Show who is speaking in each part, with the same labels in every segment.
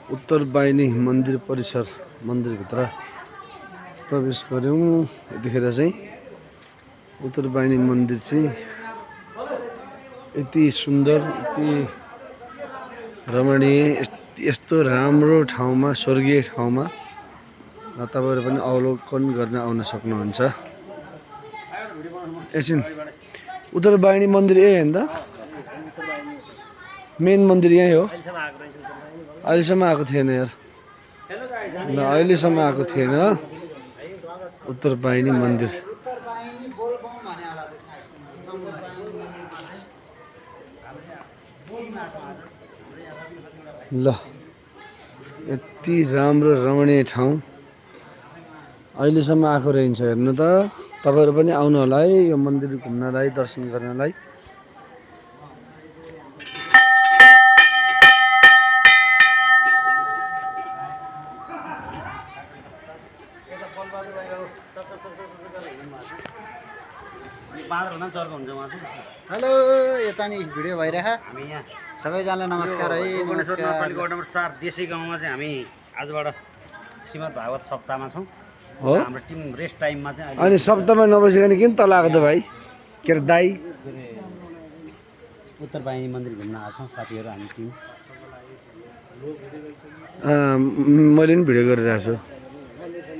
Speaker 1: उत्तरवाहिनी मन्दिर परिसर मन्दिरभित्र प्रवेश गऱ्यौँ। यतिखेर चाहिँ उत्तरवाहिनी मन्दिर चाहिँ यति सुन्दर, यति रमणीय, यस्तो राम्रो ठाउँमा, स्वर्गीय ठाउँमा तपाईँहरू पनि अवलोकन गर्न आउन सक्नुहुन्छ। एकछिन उत्तरवाहिनी मन्दिर यही होइन त? मेन मन्दिर यही हो? अहिलेसम्म आएको थिएन यार, ल अहिलेसम्म आएको थिएन उत्तरवाहिनी मन्दिर। ल यति राम्रो रमणीय ठाउँ अहिलेसम्म आएको रहन्छ। हेर्नु त, तपाईँहरू पनि आउनु होला है यो मन्दिर घुम्नलाई, दर्शन गर्नलाई।
Speaker 2: हेलो, यता नि भिडियो भइरह। हामी यहाँ सबैजनालाई नमस्कार है। नमस्कार।
Speaker 3: नम्बर 4 देशी गाउँमा चाहिँ हामी आजबाट श्रीमद् भागवत सप्ताहमा छौँ।
Speaker 1: हो
Speaker 3: हाम्रो टिम रेस्ट टाइममा चाहिँ
Speaker 1: अनि सप्ताहमा नबसिकन किन तल आएको त भाइ? के अरे दाई?
Speaker 3: उत्तरवाहिनी मन्दिर घुम्न आएको छौँ साथीहरू, हामी टिम।
Speaker 1: मैले पनि भिडियो गरिरहेको छु।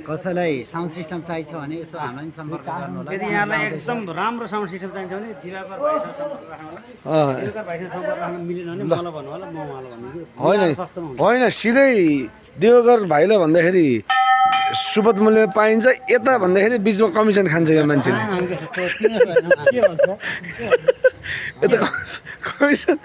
Speaker 2: कसैलाई साउन्ड सिस्टम चाहिन्छ भने यसो हामीलाई पनि सम्पर्क गर्नु होला।
Speaker 3: यदि यहाँलाई एकदम राम्रो साउन्ड सिस्टम चाहिन्छ भने दिवाकर भाइसँग सम्पर्क राख्नु होला। दिवाकर भाइसँग सम्पर्क राख्न मिलेन भने मलाई भन्नु होला, म उहाँलाई भनिदिन्छु।
Speaker 1: होइन सिधै देवगर भाइलाई भन्दाखेरि सुपथ मूल्य पाइन्छ, यता भन्दाखेरि बिचमा कमिसन खान्छ यो मान्छेले। यता कमिसन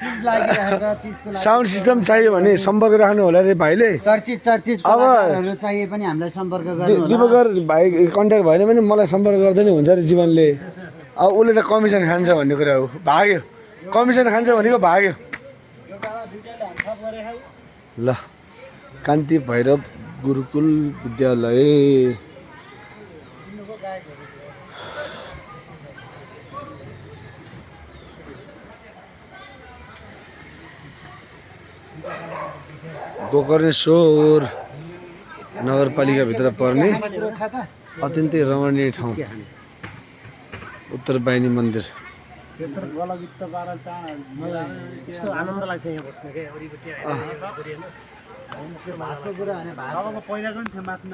Speaker 1: साउन्ड सिस्टम चाहियो भने सम्पर्क राख्नु होला रे भाइले।
Speaker 2: चर्चित कलाकारहरू चाहिए पनि हामीलाई सम्पर्क गर्नु होला।
Speaker 1: दिवकर भाइ कन्ट्याक्ट भएन भने मलाई सम्पर्क गर्दै नै हुन्छ रे जीवनले। अब उसले त कमिसन खान्छ भन्ने कुरा हो, भाग्यो। कमिसन खान्छ भनेको भाग्यो। ल कान्ति भैरव गुरुकुल विद्यालय। गोकर्णेश्वर नगरपालिकाभित्र पर्ने अत्यन्तै रमणीय ठाउँ उत्तरवाहिनी मन्दिर।
Speaker 4: आनन्द लाग्छ यहाँ बस्न के वरिपट्टि
Speaker 2: भातको कुरा भने भात
Speaker 4: पहिलाको पनि थियो माथि